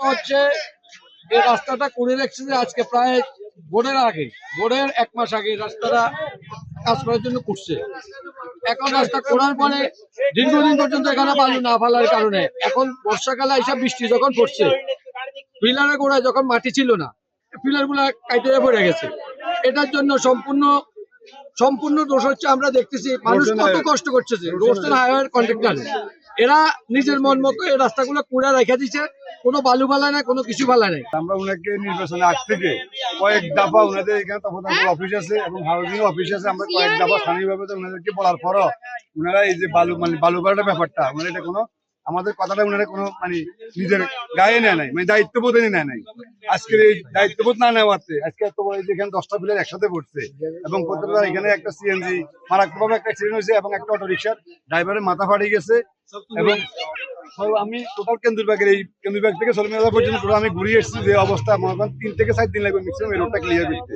হচ্ছে এই রাস্তাটা করে রেখেছে যে আজকে প্রায় ভোটের 1 মাস আগে রাস্তাটা কাজ করার জন্য করছে। এখন রাস্তা করার পরে দীর্ঘদিন পর্যন্ত এখানে বালু না ফেলার কারণে এখন বর্ষাকালে এসব বৃষ্টি যখন পড়ছে, পিলারের গোড়ায় যখন মাটি ছিল না, পিলার গুলা কাইটে পড়ে গেছে। এটার জন্য সম্পূর্ণ দোষ হচ্ছে, আমরা দেখতেছি মানুষ কত কষ্ট করছে। রোডসের হাইওয়ে কন্ট্রাক্টর এরা নিজের মন মতো এই রাস্তাগুলো কুড়া রেখে দিচ্ছে, কোনো বালু ফালা নাই, কোনো কিছু ফালা নাই। আমরা ওনাকে নির্বাচনে আগ থেকে কয়েক দফা ওনাদের এখানে তফাদার অফিস আছে এবং হাউজিং অফিস আছে, আমরা কয়েক দফা স্থানীয়ভাবে ওনাদেরকে বলার পরও ওনারা এই যে বালু করার ব্যাপারটা ওনারা এটা কোনো আমাদের কথাটা ওনারা কোনো নিজের গায়ে নেয় নাই, দায়িত্ববোধ নেয় নাই। আজকের এই দায়িত্ববোধ না নেওয়াতে আজকে এত বড় এখানে 10টা পিলার একসাথে পড়ছে এবং প্রত্যেকটা এখানে একটা সিএনজি মারাত্মকভাবে একটা অ্যাক্সিডেন্ট হয়েছে এবং একটা অটো রিক্সার ড্রাইভারের মাথা ফাটে গেছে। এবং আমি টোটাল কেন্দ্রবাগ থেকে সলমিনা পর্যন্ত আমি ঘুরিয়ে এসেছি, যে অবস্থা মনে করেন 3 থেকে 4 দিন লাগবে ম্যাক্সিমাম এই রোডটা ক্লিয়ার করতে।